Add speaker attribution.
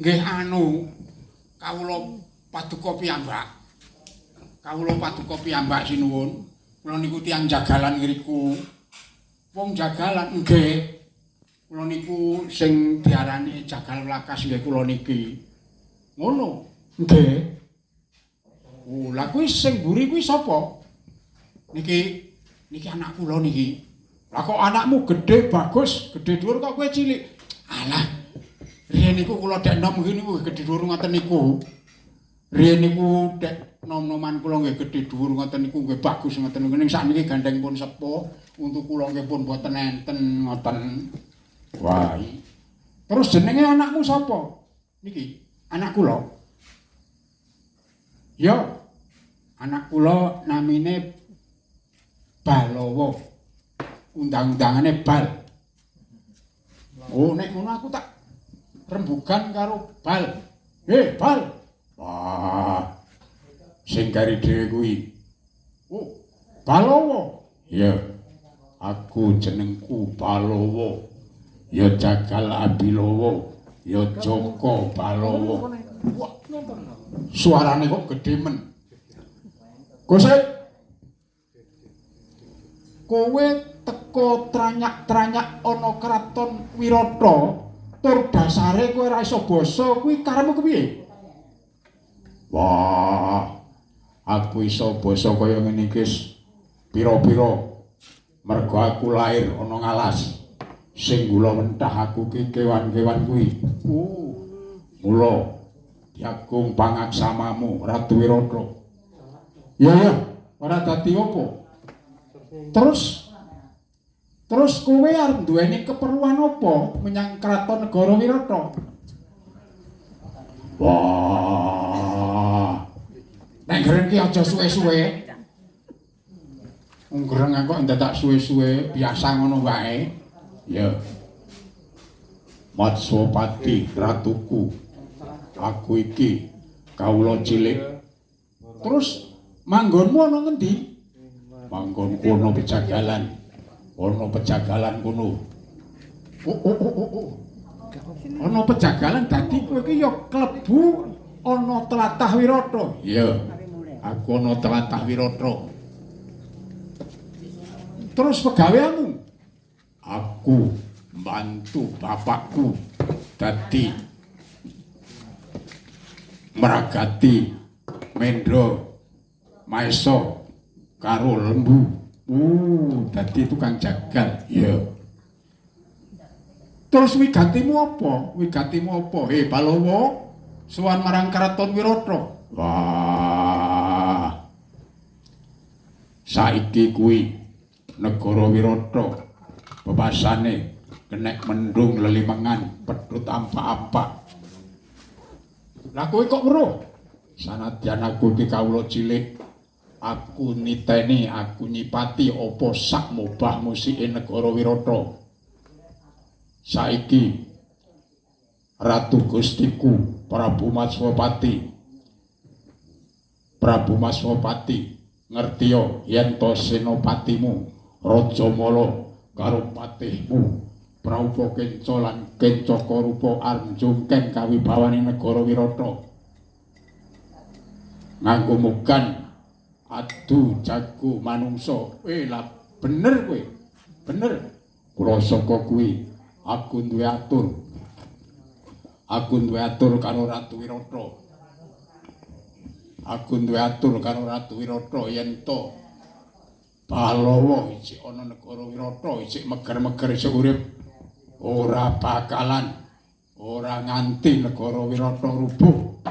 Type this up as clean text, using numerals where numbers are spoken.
Speaker 1: Nggih kawula paduka piyambak. Kawula paduka piyambak sinuwun. Kula niku tiyang jagalan ngriku. Wong jagalan nggih. Kula niku sing diarani jagal lakas nggih kula niki. Ngono. Nggih. Oh, lha kuwi sing mburi kuwi sapa? Niki anak kula niki. Lah kok anakmu gedhe bagus, gedhe dhuwur kok kowe cilik. Alah. Riyen niku kula dek nom niku gedhe dhuwur ngoten niku. Riyen niku dek nom-noman kula nggih gedhe dhuwur ngoten niku nggih bagus ngoten niku. Ning sakniki gandeng pun sepuh, untuk kula nggih pun boten enten ngoten. Wah. Terus jenenge anakmu sapa? Niki, anak kula. Ya. Anak kula namine Balawa. Undang-undangane Bal. Oh, nek ngono aku tak rembugan karo Bal. Bal. Wah. Sing kari dhewe kuwi. Oh, Balawa. Ya. Aku jenengku Balawa. Ya Jagal Abilawa. Ya Joko Balawa. Wah. Suarane kok gedhe men. Gosek. Kowe teko tranyak-tranyak ana kraton Wirata, tur dasare kowe ora iso basa kuwi karepmu kepiye? Wah, aku iso basa kaya ngene iki pira-pira. Mergo aku lair ana ngalas. Sing gula mentah aku ki kewan-kewan kuwi. Mula diagung pangaksamamu Ratu Wirata. Ya, ora dadi apa? Terus kowe arep duweni keperluan apa menyang kraton negara Wirata? Wah. Nek greng ki aja suwe-suwe. Wong greng kok ndadak suwe-suwe, biasa ngono wae. Ya. Matswapati ratuku. Aku iki kawula cilik. Terus manggonmu ana ngendi? Manggon kono pejagalan. Ana pejagalan kono. Oh. Ana pejagalan dadi kowe iki ya klebu ana tlatah Wirata. Iya. Aku ana tlatah Wirata. Terus pegaweanmu? Aku bantu bapakku dadi meragati Mendra Maesa karo Lembu. Dadi tukang jagal. Iya. Terus wigatimu apa? Balawa sowan marang kraton Wirata. Wah. Saiki kuwi negara Wirata bebasane kenek mendung lelimengan pedhut ampak-ampak. Lah kowe kok weruh? Sanadyan aku iki kawula cilik, aku niteni, aku nyipati apa sak mubah musike negara Wirata. Saiki Ratu Gustiku Prabu Maswapati ngertiya yen to senopatimu Raja Mala karo patihmu Praupa Kenca lan Kencaka Rupa arep njungkeng kawibawaning negara Wirata. Nganggo mugan adu jago manungsa. Lah bener kowe. Bener. Kula saka kuwi aku duwe atur. Aku duwe atur karo Ratu Wirata. Aku duwe atur karo Ratu Wirata yen to Balawa isih ana negara Wirata, isih meger-meger isih urip, ora bakalan ora nganti negara Wirata rubuh.